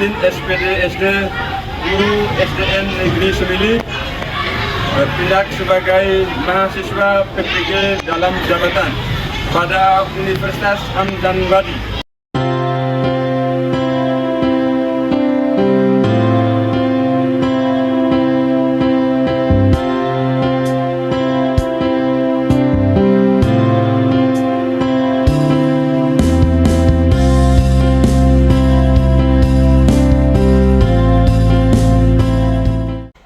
izin SPD SD Guru SDN Negeri Semili bertindak sebagai mahasiswa P3 dalam jabatan pada Universitas Hamdan Badi.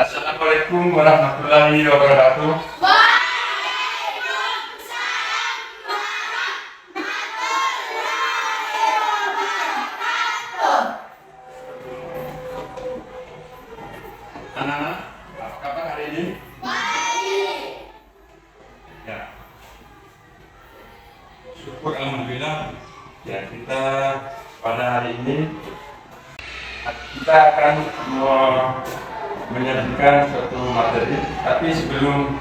Assalamualaikum warahmatullahi wabarakatuh. Waalaikumsalam warahmatullahi wabarakatuh. Anak-anak, apa kabar hari ini? Baik. Ya. Syukur alhamdulillah. Ya, kita pada hari ini kita akan menyajikan suatu materi, tapi sebelum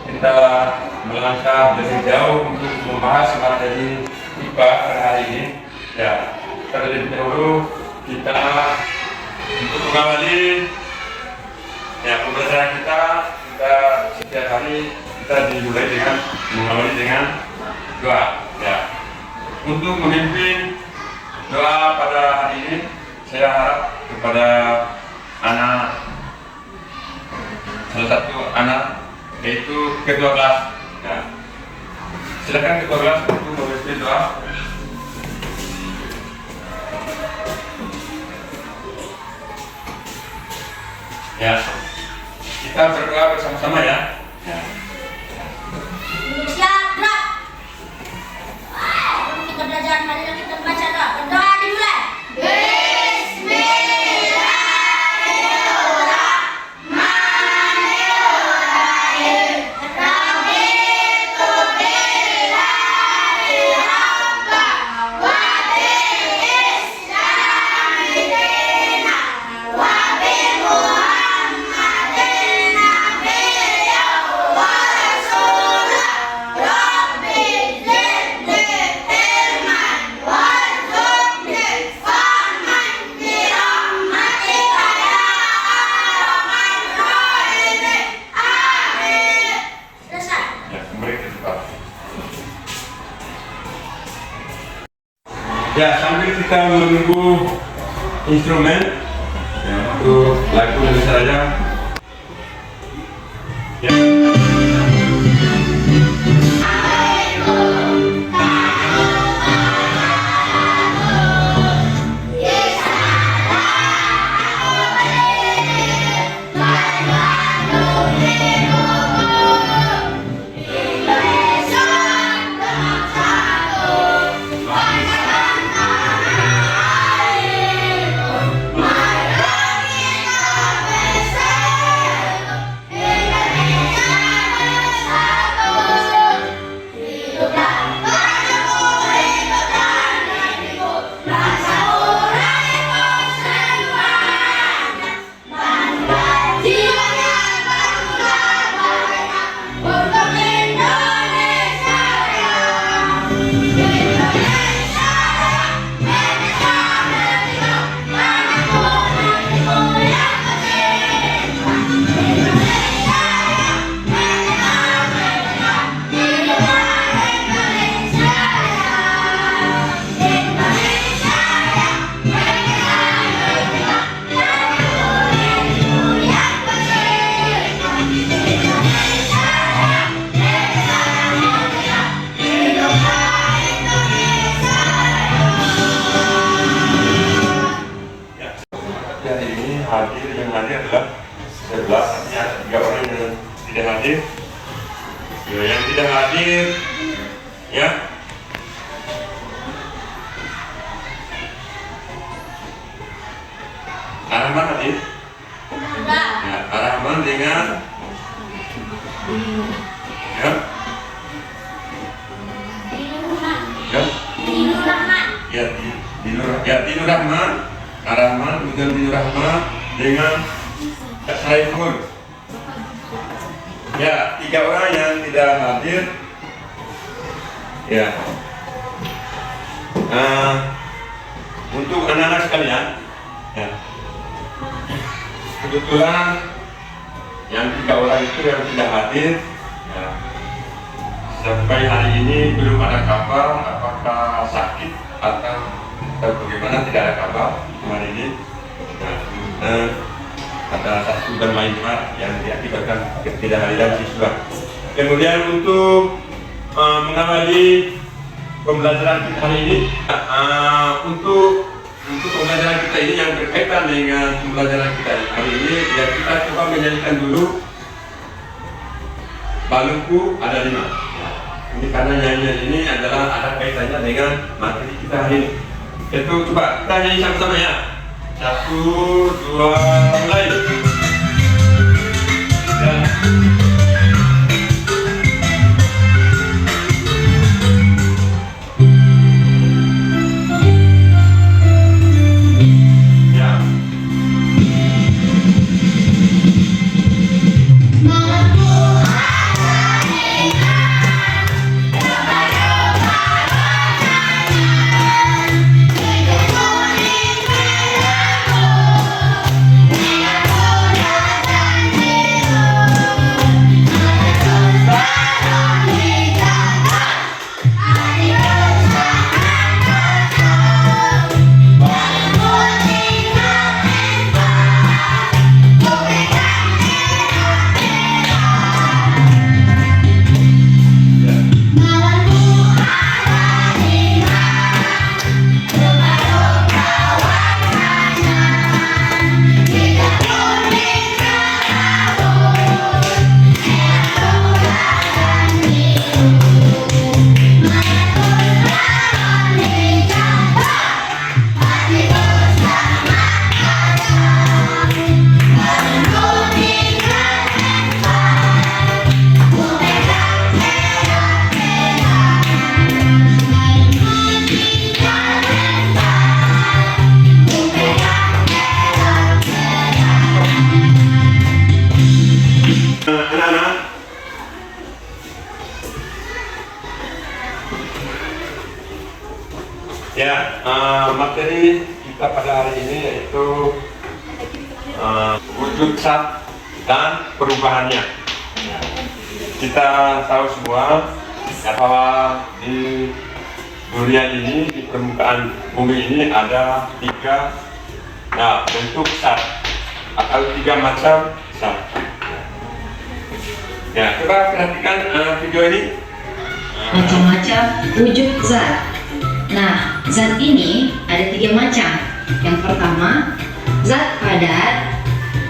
kita melangkah lebih jauh untuk membahas materi IPA pada hari ini, ya terlebih dahulu kita untuk mengawali ya pembelajaran kita setiap hari kita dimulai dengan mengawali dengan doa. Ya, untuk memimpin doa pada hari ini, saya harap kepada salah satu anak, yaitu ketua kelas. Ya. Silakan ketua kelas untuk memimpin doa. Ya, kita berdoa bersama-sama ya. Ya. Indonesia gerak. Kita belajar hari ini, kita baca doa. Berdoa dimulai. Ya, sambil kita menunggu instrumen ya, untuk lagu Indonesia Raya. Ya. Yang hadir adalah 11, artinya 3 orang yang tidak hadir. Ya, yang tidak hadir, ya. Arahman hadir. Ya, Arahman dengan ya. Ya, Dinur Rahman, Arahman dengan Dinur Rahman dengan Saiful. Ya, 3 orang yang tidak hadir. Ya. Untuk anak-anak sekalian, kebetulan yang 3 orang itu yang tidak hadir, ya, sampai hari ini belum ada kabar apakah sakit atau bagaimana, tidak ada kabar hari ini. Nah, ada satu dan lain hal yang diakibatkan ketidakhadiran siswa. Kemudian untuk mengawali pembelajaran kita hari ini, untuk pembelajaran kita ini yang berkaitan dengan pembelajaran kita hari ini, ya kita coba menyanyikan dulu Balungku Ada 5. Ini karena nyanyian ini adalah ada kaitannya dengan materi kita hari ini. Itu coba kita nyanyi sama-sama ya. 1, 2, mulai. Ya. Ya, materi kita pada hari ini yaitu wujud zat dan perubahannya. Kita tahu semua bahwa di dunia ini, di permukaan bumi ini ada 3 bentuk zat atau 3 macam zat. Ya, coba perhatikan video ini. Macam-macam wujud zat. Nah, zat ini ada 3 macam. Yang pertama, zat padat,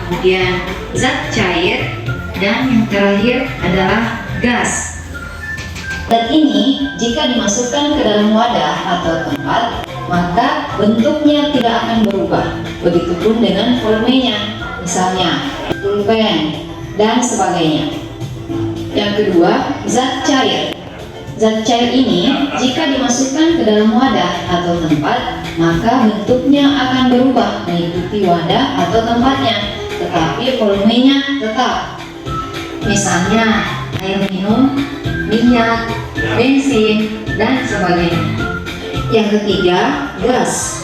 kemudian zat cair, dan yang terakhir adalah gas. Zat ini jika dimasukkan ke dalam wadah atau tempat, maka bentuknya tidak akan berubah. Begitupun dengan volumenya, misalnya pulpen dan sebagainya. Yang kedua, zat cair. Zat cair ini jika dimasukkan ke dalam wadah atau tempat, maka bentuknya akan berubah mengikuti wadah atau tempatnya, tetapi volumenya tetap. Misalnya air minum, minyak, bensin, dan sebagainya. Yang ketiga, gas.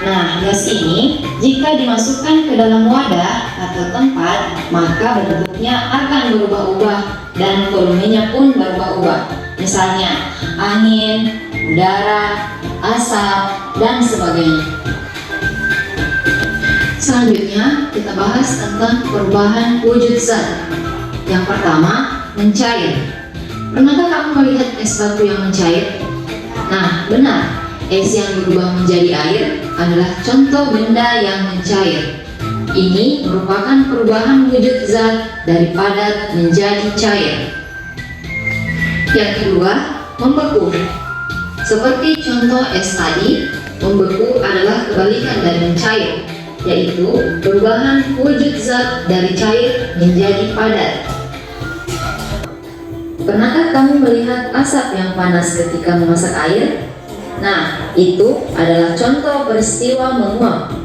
Nah, gas ini jika dimasukkan ke dalam wadah atau tempat, maka bentuknya akan berubah-ubah dan volumenya pun berubah-ubah. Misalnya angin, udara, asap, dan sebagainya. Selanjutnya kita bahas tentang perubahan wujud zat. Yang pertama, mencair. Pernahkah kamu melihat es batu yang mencair? Nah, benar. Es yang berubah menjadi air adalah contoh benda yang mencair. Ini merupakan perubahan wujud zat dari padat menjadi cair. Yang kedua, membeku. Seperti contoh es tadi, membeku adalah kebalikan dari mencair, yaitu perubahan wujud zat dari cair menjadi padat. Pernahkah kamu melihat asap yang panas ketika memasak air? Nah, itu adalah contoh peristiwa menguap.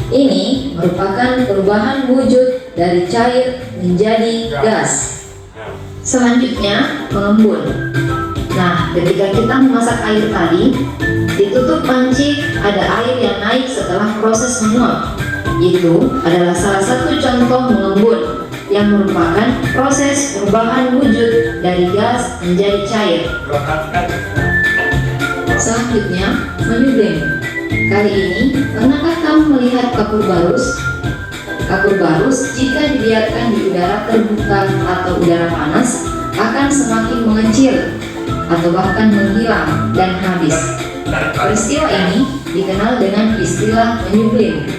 Ini merupakan perubahan wujud dari cair menjadi gas. Selanjutnya, mengembun. Nah, ketika kita memasak air tadi, ditutup panci, ada air yang naik setelah proses menguap. itu adalah salah satu contoh mengembun yang merupakan proses perubahan wujud dari gas menjadi cair. Selanjutnya, menyublim. Kali ini, pernahkah kamu melihat kapur barus? Kapur barus jika dibiarkan di udara terbuka atau udara panas akan semakin mengecil atau bahkan menghilang dan habis. Peristiwa ini dikenal dengan istilah menyublim,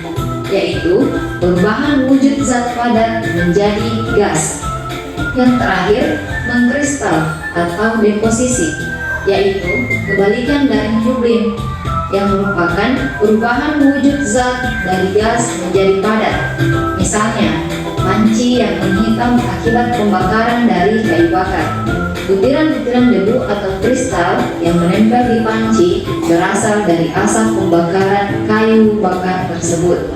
yaitu perubahan wujud zat padat menjadi gas. Yang terakhir, mengkristal atau deposisi, yaitu kebalikan dari menyublim, yang merupakan perubahan wujud zat dari gas menjadi padat. Misalnya, panci yang menghitam akibat pembakaran dari kayu bakar. Butiran-butiran debu atau kristal yang menempel di panci berasal dari asap pembakaran kayu bakar tersebut.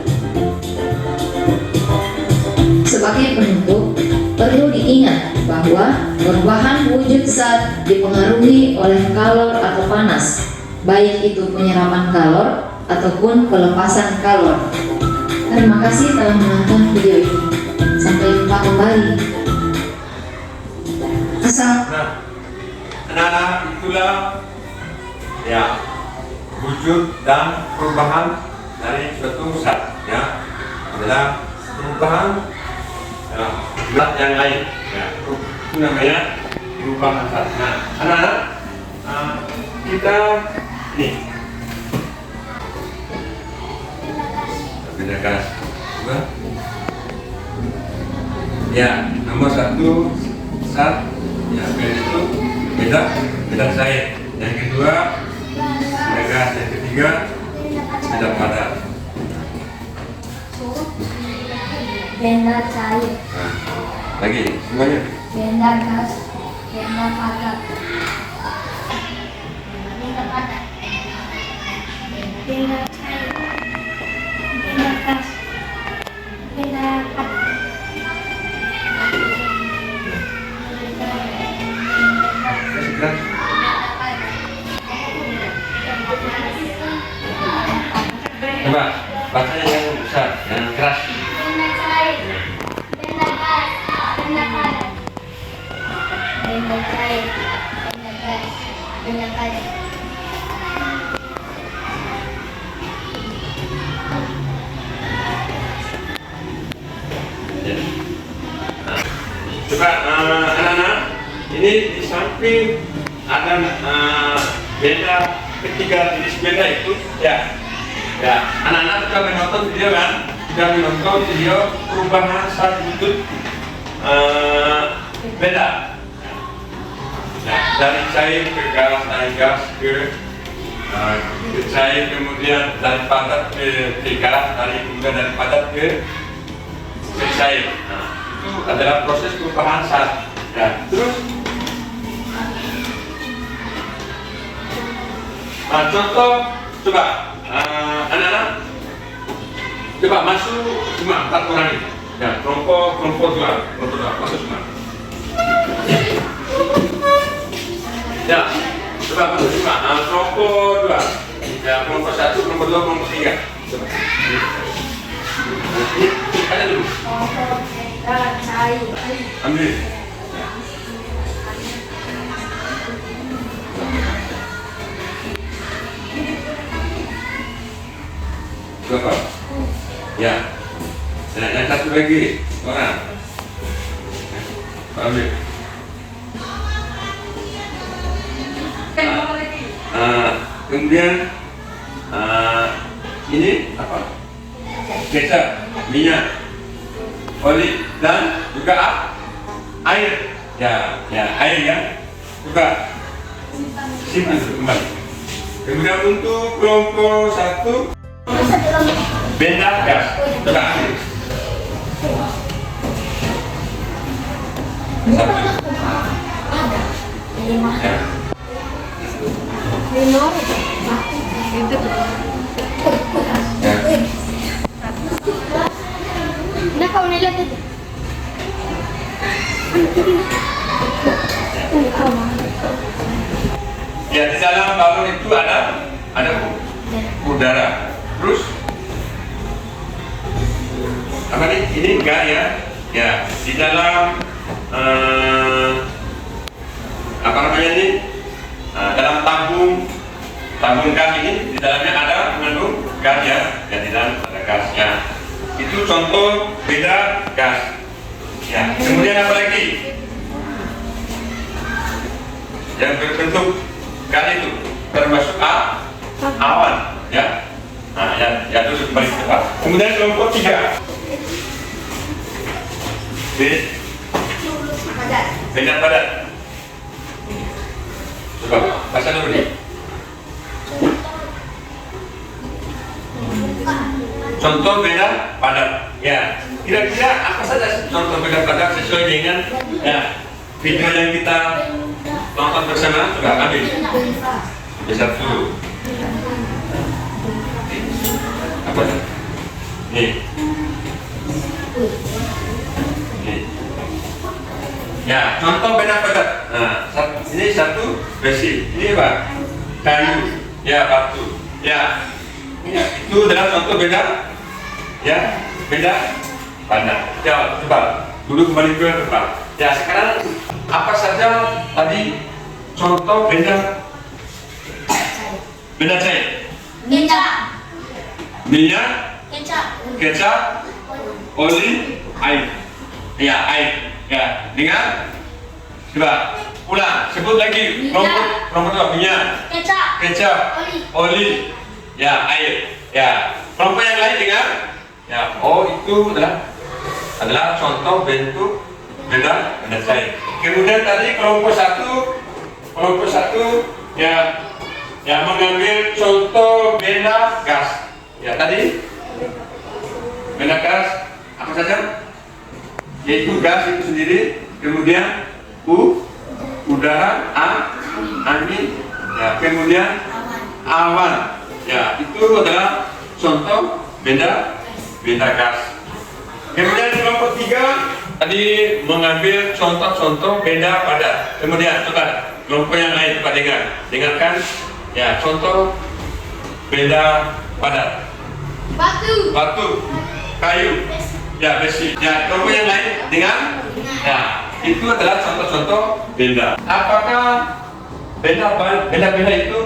Sebagai penutup, perlu diingat bahwa perubahan wujud zat dipengaruhi oleh kalor atau panas, baik itu penyerapan kalor ataupun pelepasan kalor. Terima kasih telah menonton video ini. Sampai jumpa kembali. Nah, anak-anak, itulah ya wujud dan perubahan dari suatu zat, ya adalah perubahan zat yang lain, ya itu namanya perubahan zat. Nah, anak-anak, kita nih beda gas, ya nomor satu zat. Ya, itu beda cair. Yang kedua, beda gas. Yang ketiga, beda padat. Benda cair, Nah, lagi semuanya. benda gas, benda padat. Benda padat. Benda cair, benda gas, benda padat. Coba bacanya yang besar, yang keras. Benda cair, benda gas, benda padat. Benda cair, benda gas, benda padat. Ya. Nah, coba anak-anak, ini di samping ada benda ketiga jenis benda itu, ya. Ya, anak-anak sudah menonton video kan? Sudah menonton video perubahan zat wujud beda. Nah, dari cair ke gas, dari gas ke cair, kemudian dari padat ke gas, kemudian dari padat ke cair. Nah, itu adalah proses perubahan zat. Ya, terus contoh, coba anak-anak, coba masuk cuma 4 orang ini. Ya, kelompok dua, masuk semua. Ya, coba masuk semua. Kelompok 2. Ya, kelompok 1, kelompok 2, kelompok 3. Coba. Ada dulu. Benda cair. Ambil. Berapa? Ya. Nah, yang satu lagi orang. Ambil. Kemudian ini apa? Kecap, minyak, oli dan juga air. Ya, air ya. Juga simpan kembali. Kemudian untuk kelompok 1 benda gas. Coba ambil. Satu. Ya. Ya. Nah, kau lihat itu. Ya, di dalam balon itu ada udara. Terus apa nih? Ini enggak ya? Ya, di dalam apa namanya ini? Dalam tabung gas ini di dalamnya ada mengandung gas ya, dan di dalam ada gasnya. Itu contoh beda gas. Ya, kemudian apa lagi? Yang berbentuk gas itu termasuk awan ya. Nah, ya terus kembali ke depan. Kemudian kelompok 3. Beda padat. Coba baca dulu nih. Contoh beda padat. Ya, kira-kira apa saja contoh beda padat sesuai dengan ya video yang kita tonton bersama? Coba ambil. Bisa dulu. Apa nih? Nih. Ya, contoh beda padat. Nah, ini satu besi, ini apa? Kayu, ya batu, ya. Itu adalah contoh beda, ya beda padat. Ya, coba dulu kembali ke depan. Ya, sekarang apa saja tadi contoh beda cair? Minyak, kecap, oli, air. Ya, air. Ya, dengan coba ulang, sebut lagi kelompok minyak, kecap, oli, ya air. Ya, kelompok yang lain dengan ya, itu adalah contoh bentuk beda cair. Kemudian tadi kelompok satu ya mengambil contoh beda gas. Ya, tadi beda gas apa saja? Yaitu gas itu sendiri, kemudian udara, angin, ya, kemudian awan, ya itu adalah contoh beda gas. Kemudian kelompok 3 tadi mengambil contoh-contoh beda padat. Kemudian coba kelompok yang lain coba dengarkan, ya contoh beda padat. Batu, kayu, ya besi. Ya, kelompok yang lain dengan ya itu adalah contoh-contoh beda. Apakah beda itu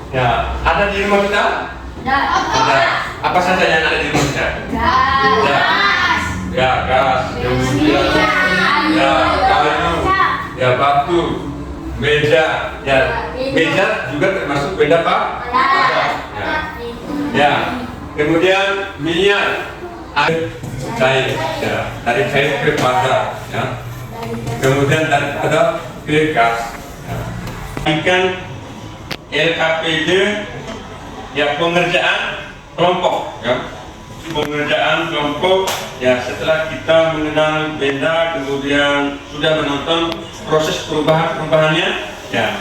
ya ada di rumah kita? Ada. Apa saja yang ada di rumah kita? Gas, kemudian ya kayu, ya batu, meja, ya meja juga termasuk beda padat. Ya, kemudian minyak, air, cair, ya dari cair ke padat, ya. Kemudian dari padat ke gas. Ikan LKPD, ya pengerjaan kelompok, ya pengerjaan kelompok, ya setelah kita mengenal benda, kemudian sudah menonton proses perubahannya, ya.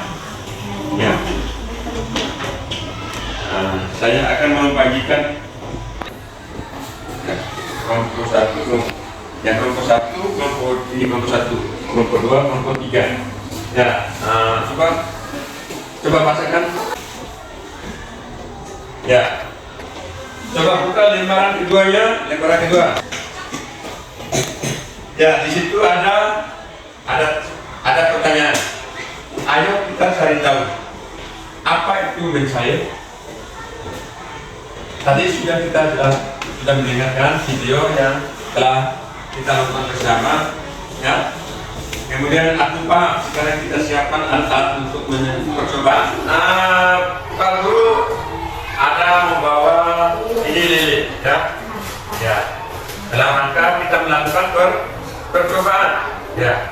Nah, saya akan membagikan kelompok 1, kelompok 1, kelompok 1, kelompok 2, kelompok 3. Ya, coba bacakan. Ya, coba buka lembaran kedua. Ya, di situ ada pertanyaan. Ayo kita cari tahu apa itu mencair. Tadi kita sudah mendengarkan video yang telah kita lakukan bersama, ya. Kemudian Pak, sekarang kita siapkan alat untuk percobaan. Pak Guru ada membawa ini lilin, ya. Ya. Dalam rangka kita melakukan percobaan, ya.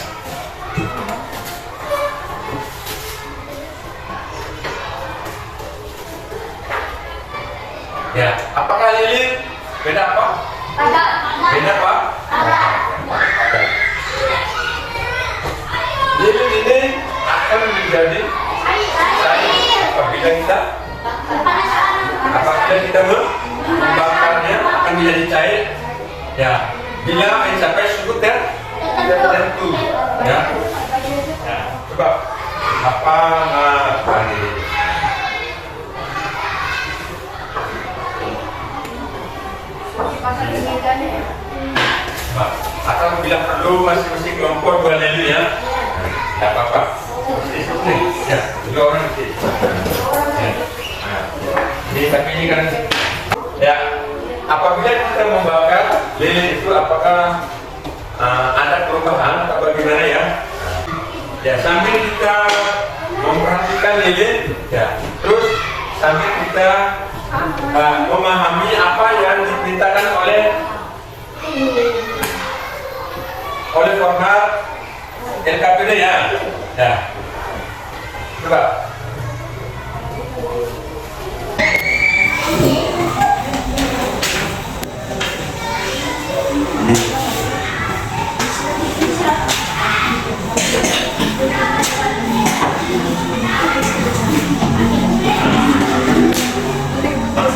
Ya, apakah lilin beda apa? Beda apa? Lilin ini akan menjadi cair apabila kita membakarnya akan menjadi cair. Ya, bila mencapai suhu tertentu. Ya. Ya, coba apa ini? Atau bila perlu masing-masing kelompok 2 lilin ya. Tidak apa-apa. Ya, 2 orang di sini. Ya. Nah, jadi tapi ini kan ya, apabila kita membakar lilin itu apakah ada perubahan atau bagaimana ya? Ya, sambil kita memperhatikan lilin, ya, terus sambil kita memahami apa yang diperintahkan oleh format LKPD ya. Ya, coba.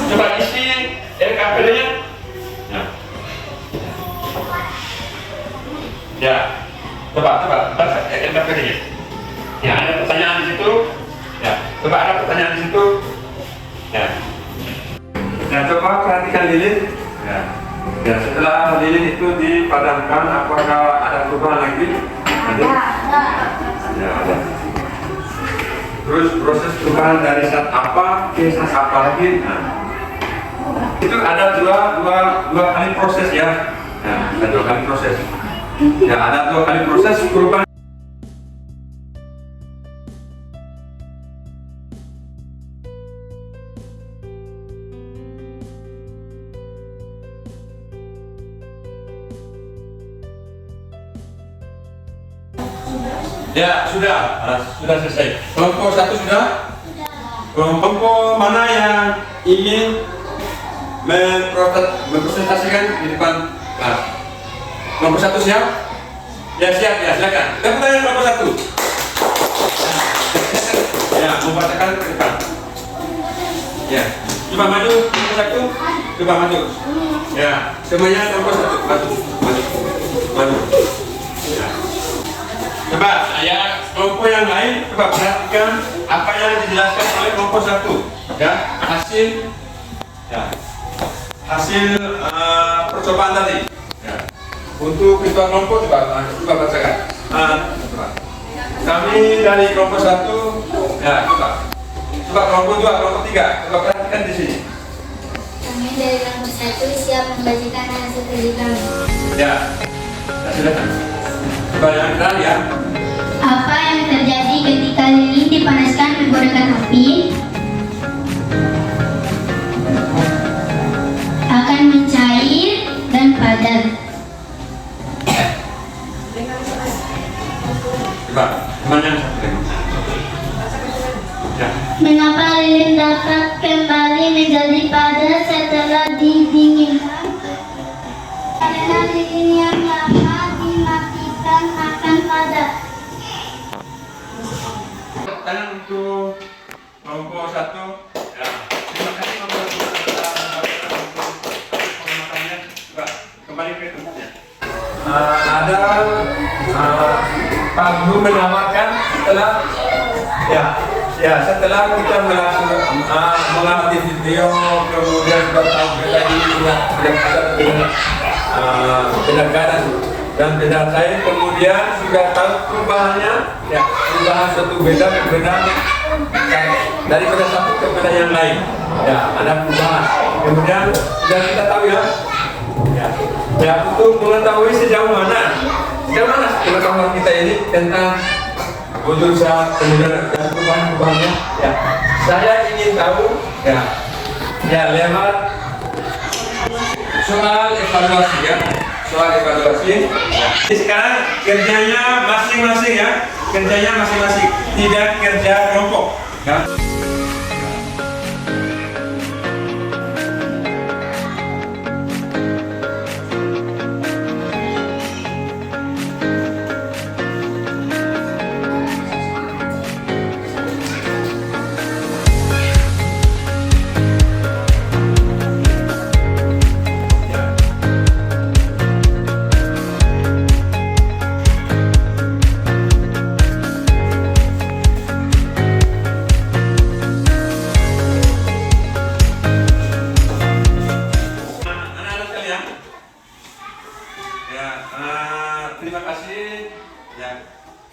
Coba isi LKPD-nya. Ya. Coba baca LKPD-nya. Ya, ada pertanyaan di situ. Ya, coba ada pertanyaan di situ. Ya. Nah, coba perhatikan lilin. Ya. Ya, setelah lilin itu dipadamkan, apakah ada perubahan lagi? Ada. Ya, ada. Terus proses perubahan dari zat apa ke zat apa lagi? Nah, itu ada dua kali proses ya. Ya, ada 2 kali proses. Ya, ada 2 kali proses perubahan. Ya, sudah selesai. Kelompok 1 sudah? Kelompok mana yang ingin mempresentasikan di depan kelas? Kelompok 1 siap? Ya, siap ya, silakan. Tepuk tangan kelompok 1. Ya, membacakan ke depan. Ya, coba maju kelompok 1. Coba maju. Ya, semuanya kelompok 1. Maju. Ya. Coba ya, kelompok yang lain coba perhatikan apa yang dijelaskan oleh kelompok 1 ya, hasil percobaan tadi ya. Untuk ketua kelompok coba bacakan. Coba. Kami dari kelompok 1 ya, coba kelompok 2, kelompok 3 coba perhatikan di sini. Kami dari kelompok 1 siap membagikan hasil kerja kami. Ya, silakan. Coba yang terakhir ya. Apa yang terjadi ketika lilin dipanaskan menggunakan api? Akan mencair dan padat. Coba, mana yang satu lagi? Ya. Mengapa lilin dapat kembali menjadi padat setelah didinginkan? Karena lilin yang lama dimatikan akan padat. Pertanyaan untuk kelompok 1 ya. Terima kasih kelompok 1 pengamatannya. Coba kembali ke tempatnya. Ada Pak Guru menawarkan setelah kita mengamati video, kemudian tahu kita dilihat penekanan dan beda lain, kemudian sudah tahu perubahannya ya, perubahan satu beda daripada satu kepada yang lain ya, ada perubahan. Kemudian sudah kita tahu ya untuk mengetahui sejauh mana pengetahuan kita ini tentang wujud zat kemudian dan perubahan-perubahannya ya, saya ingin tahu ya lewat soal evaluasi ya. Jadi sekarang kerjanya masing-masing ya, tidak kerja kelompok ya.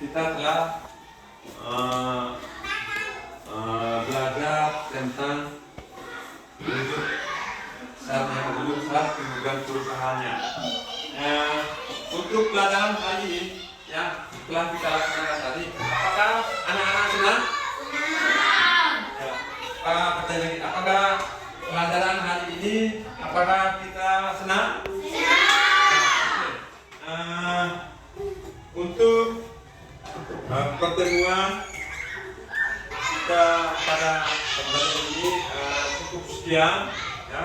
kita telah belajar tentang wujud zat yang belum zat kemudian perubahannya. Untuk pelajaran hari ini yang telah kita laksanakan tadi, apakah anak-anak senang? Ya. Apakah pelajaran hari ini apakah kita senang? Untuk pertemuan kita pada pembelajaran ini cukup sekian, ya.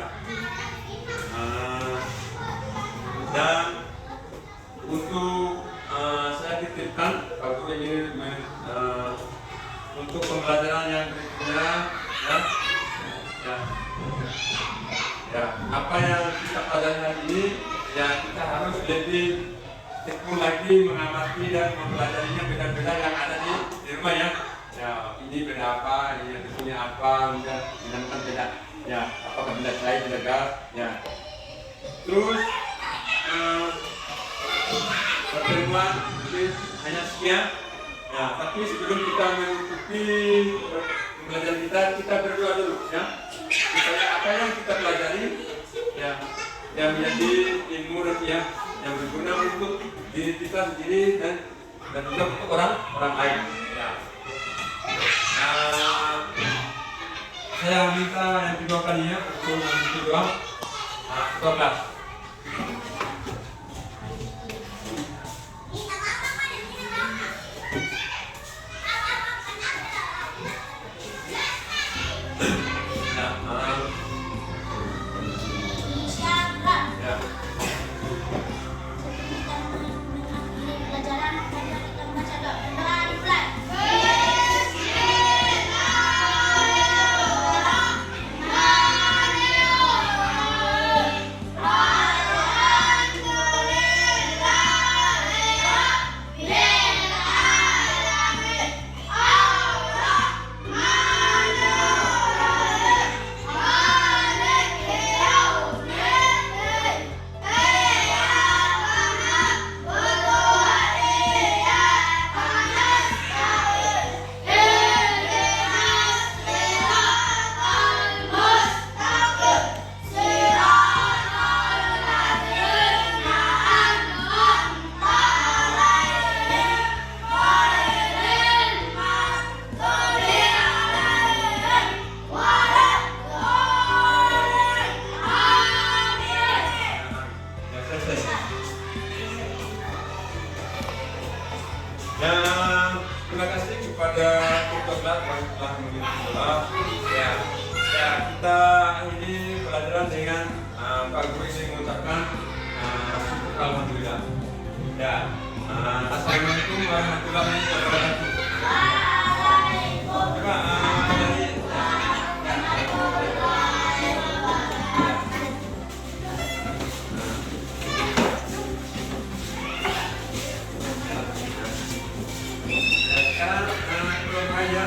Dan untuk saya titipkan Pak Guru ini untuk pembelajaran yang berikutnya, ya, apa yang kita pelajari hari ini, ya kita harus lebih tekun lagi mengamati dan mempelajarinya beda-beda yang ada di rumah, ya. Ya, ini beda apa, ini bentuknya apa, dan dinamakan beda. Ya, apakah benda cair, benda gas, ya. Terus pertemuan mungkin hanya sekian. Nah, tapi sebelum kita mengikuti pembelajaran kita berdoa dulu, ya. Supaya apa yang kita pelajari, ya, yang menjadi ilmu rupiah yang berguna untuk diri kita sendiri dan juga untuk orang lain. Ya. Saya minta yang kedua kalinya untuk mengikuti doa. Ketua kelas. Terima kasih kepada Ketua Kelas yang telah mengirim doa. Ya, kita akhiri pelajaran dengan Pak Guru ini mengucapkan syukur alhamdulillah. Ya, assalamualaikum warahmatullahi wabarakatuh. Coba sekarang belum aja.